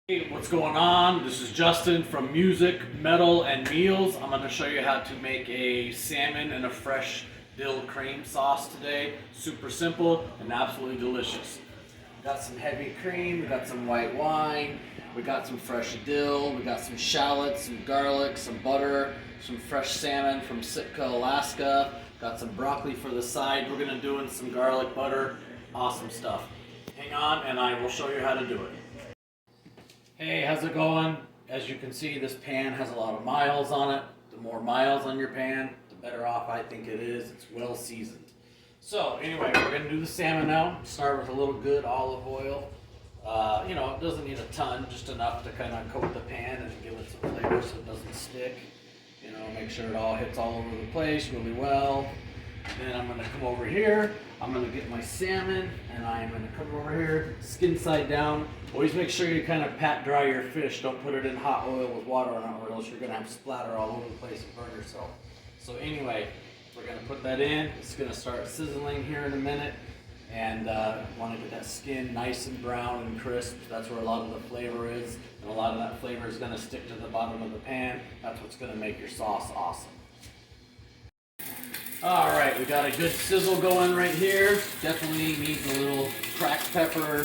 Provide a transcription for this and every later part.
Hey, what's going on? This is Justin from Music, Metal, and Meals. I'm going to show you how to make a salmon and a fresh dill cream sauce today. Super simple and absolutely delicious. We got some heavy cream, we got some white wine, we got some fresh dill, we got some shallots, some garlic, some butter, some fresh salmon from Sitka, Alaska. Got some broccoli for the side. We're going to do in some garlic butter. Awesome stuff. Hang on and I will show you how to do it. Hey, how's it going? As you can see, this pan has a lot of miles on it. The more miles on your pan, the better off I think it is. It's well seasoned. So anyway, we're gonna do the salmon now. Start with a little good olive oil. It doesn't need a ton, just enough to kind of coat the pan and give it some flavor so it doesn't stick. Make sure it all hits all over the place really well. Then I'm going to come over here, I'm going to get my salmon, and I'm going to come over here, skin side down. Always make sure you kind of pat dry your fish. Don't put it in hot oil with water on it, or else you're going to have splatter all over the place and burn yourself. So anyway, we're going to put that in. It's going to start sizzling here in a minute. And want to get that skin nice and brown and crisp. That's where a lot of the flavor is. And a lot of that flavor is going to stick to the bottom of the pan. That's what's going to make your sauce awesome. Alright, we got a good sizzle going right here. Definitely needs a little cracked pepper.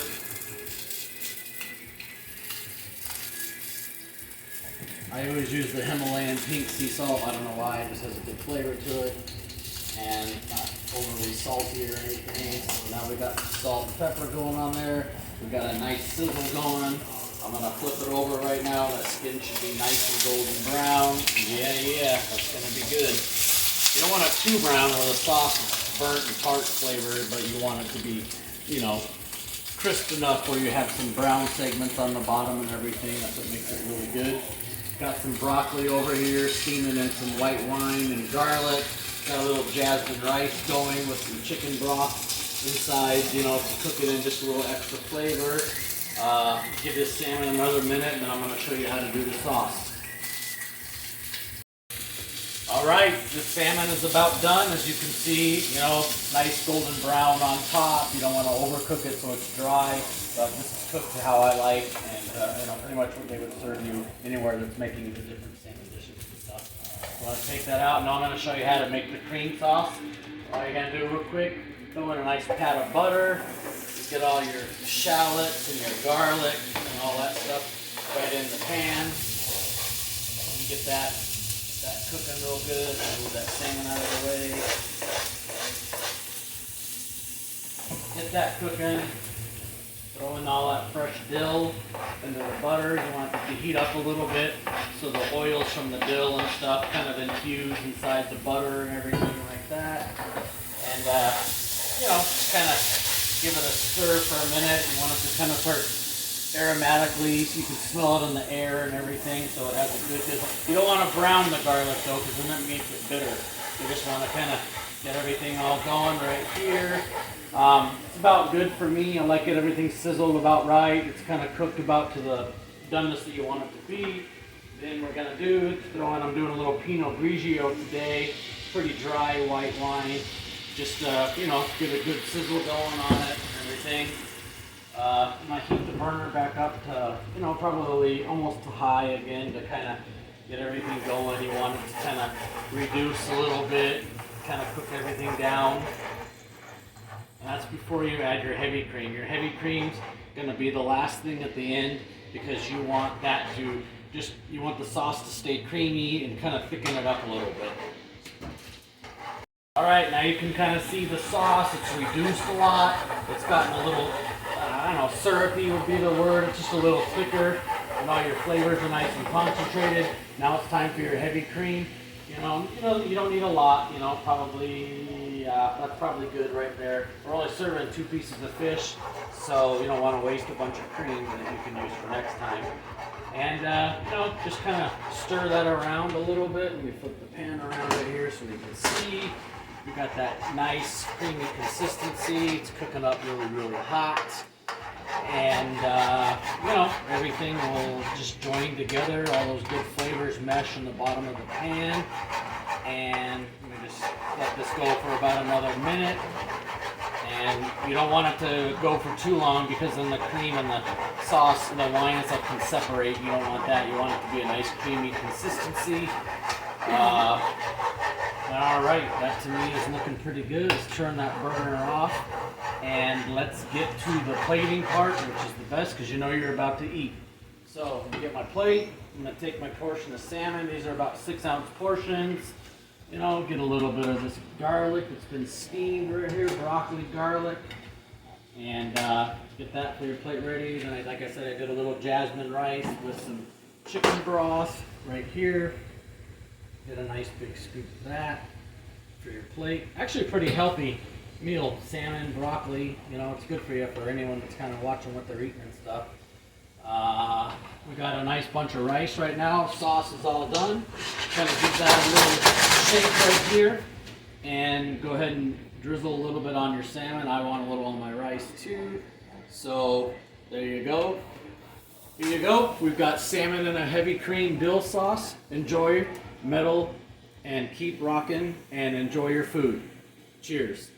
I always use the Himalayan pink sea salt. I don't know why, it just has a good flavor to it. And not overly salty or anything. So now we got salt and pepper going on there. We've got a nice sizzle going. I'm going to flip it over right now. That skin should be nice and golden brown. Yeah, that's going to be good. You don't want it too brown where the sauce is burnt and tart flavored, but you want it to be, crisp enough where you have some brown segments on the bottom and everything. That's what makes it really good. Got some broccoli over here, steaming in some white wine and garlic. Got a little jasmine rice going with some chicken broth inside, to cook it in just a little extra flavor. Give this salmon another minute, and then I'm going to show you how to do the sauce. Alright, this salmon is about done. As you can see, nice golden brown on top. You don't want to overcook it so it's dry, but this is cooked to how I like, and pretty much what they would serve you anywhere that's making the different salmon dishes and stuff. So let's take that out. Now I'm going to show you how to make the cream sauce. All you're going to do real quick, throw in a nice pat of butter, get all your shallots and your garlic and all that stuff right in the pan. And get that cooking real good. Move that salmon out of the way. Get that cooking. Throw in all that fresh dill into the butter. You want it to heat up a little bit so the oils from the dill and stuff kind of infuse inside the butter and everything like that. And just kind of give it a stir for a minute. You want it to kind of start aromatically, so you can smell it in the air and everything, so it has a good taste. You don't want to brown the garlic though, because then that makes it bitter. You just want to kind of get everything all going right here. It's about good for me. I like it, everything sizzled about right. It's kind of cooked about to the doneness that you want it to be. Then we're going to do, I'm doing a little Pinot Grigio today. Pretty dry white wine. Just, get a good sizzle going on it and everything. I heat the burner back up to, probably almost to high again to kind of get everything going. You want it to kind of reduce a little bit, kind of cook everything down. And that's before you add your heavy cream. Your heavy cream's going to be the last thing at the end because you want that to you want the sauce to stay creamy and kind of thicken it up a little bit. Alright, now you can kind of see the sauce. It's reduced a lot. It's gotten a little, syrupy would be the word. It's just a little thicker, and all your flavors are nice and concentrated. Now it's time for your heavy cream. You don't need a lot. That's probably good right there. We're only serving 2 pieces of fish, so you don't want to waste a bunch of cream that you can use for next time. And just kind of stir that around a little bit. Let me flip the pan around right here so you can see. We got that nice creamy consistency. It's cooking up really, really hot. And, everything will just join together. All those good flavors mesh in the bottom of the pan. And we just let this go for about another minute. And you don't want it to go for too long because then the cream and the sauce and the lines that can separate. You don't want that. You want it to be a nice creamy consistency. All right, that to me is looking pretty good. Let's turn that burner off and let's get to the plating part, which is the best because you know you're about to eat. So I'm gonna get my plate. I'm gonna take my portion of salmon. These are about 6-ounce portions. You know, get a little bit of this garlic that's been steamed right here, broccoli, garlic, and get that for your plate ready. Then, like I said, I did a little jasmine rice with some chicken broth right here. Get a nice big scoop of that for your plate. Actually, a pretty healthy meal. Salmon, broccoli, you know, it's good for you for anyone that's kind of watching what they're eating and stuff. We got a nice bunch of rice right now. Sauce is all done. Kind of give that a little shake right here. And go ahead and drizzle a little bit on your salmon. I want a little on my rice too. So there you go. Here you go. We've got salmon in a heavy cream dill sauce. Enjoy, metal, and keep rocking and enjoy your food. Cheers.